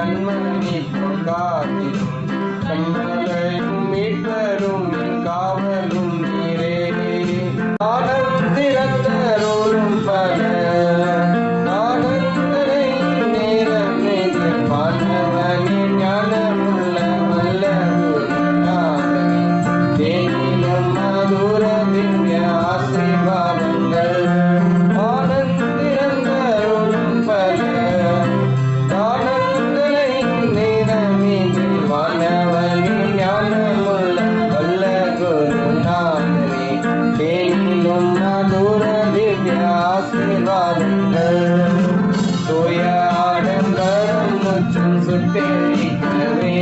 கண்மணி பொங்காதிரும் கண்மலையும் மீட்பரும் காவலும் நீரே ஆனம் திறந்தருளும் பல ஆனந்தனை நேரம் மாணவனே ஞானமுள்ள வல்ல குருநாதனே தேனிலும் மதுர திவ்ய ஆசீர்வாதங்கள் ஆனந்திறந்தருளும் பல ஆனந்தனை நேரமிகு மாணவனே ஞானமுள்ள வல்ல குருநாதனே தேனிலும் மதுர திவ்ய ஆசீர்வாதங்கள் தூய ஆடம்பரம் முற்றும் சுட்டெரிக்கவே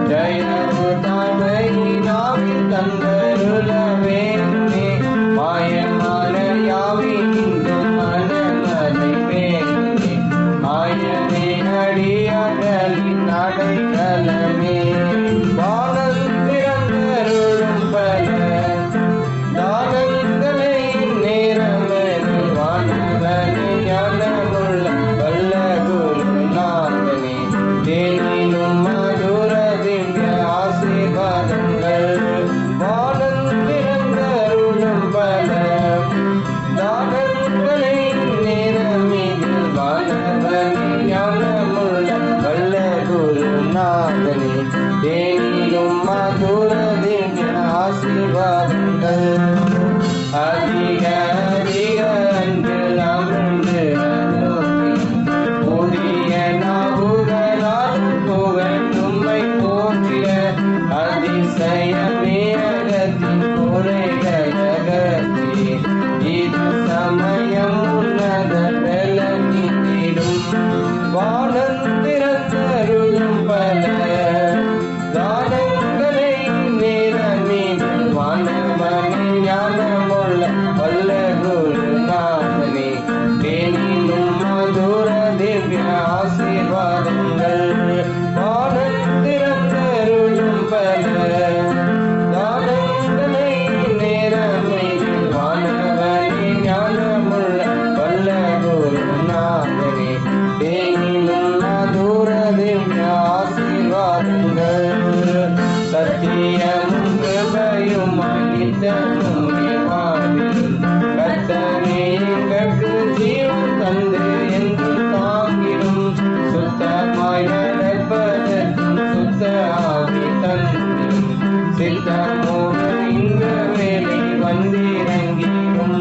ஜெயவு தாழ்வை நாவில் தந்தருளவே மாயமான யாவின் இன்று மனமதை பேணி ஆயனே அடியாடலின் அடைக்கலமே வானல் திறந்தருளும் பல தானங்களை நேரமணி வானவனே ஞானமுள்ள வல்ல குருநாதனே தேனிலும் மதுர திவ்ய ஆசீர்வாதங்கள் வானல் திறந்தருளும் பல தானங்களை நேரமிகு வானவனே ஞானமுள்ள வல்ல குருநாதனே தேனிலும் மதுர திவ்ய ஆசீர்வாதங்கள் அதிக அதிக அன்று அமர்ந்து புதிய நாவுகளால் புகழ்ந்தும்மை போற்றிய அதிசயமே அகத்தின் குறைகள் அகற்றி இது சமயம் உன்னத பலனித்திடும் வானந்திரத்தருளும் பல தானங்களை நேரமிகு வானவனே ஞானமுள்ள வல்ல குருநாதனே தேனிலும் மதுர திவ்ய ஆசீர்வாதங்கள் வானந்திரத்தருளும் பல தானங்களை நேரமிகு வானவனே ஞானமுள்ள வல்ல குருநாதனே தேனிலும் மதுர திவ்ய ஆசீர்வாதங்கள் சத்தியமும் கிருபையும் அனிதமும் வாழ்வில் கர்த்தரே எங்களுக்கு ஜீவன் தந்து என்று தாங்கிடும் சுத்தமாய் நடப்பதற்கும் சுத்த ஆவி தந்திடும் சித்தமோடு இந்த வேலை வந்திறங்கிடும்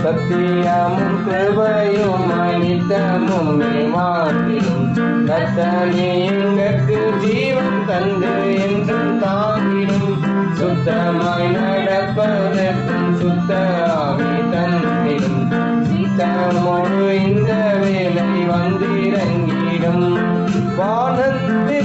சத்தியமும் கிருபையும் அனிதமும் வாழ்விலும் கர்த்தரே எங்களுக்கு ஜீவன் தந்து என்று தாங்கிடும் சுத்தமாய் நடப்பதற்கும் சுத்த ஆவி தந்திடும் சித்தமோடு இந்த வேலை வந்திறங்கிடும் வானத்தில்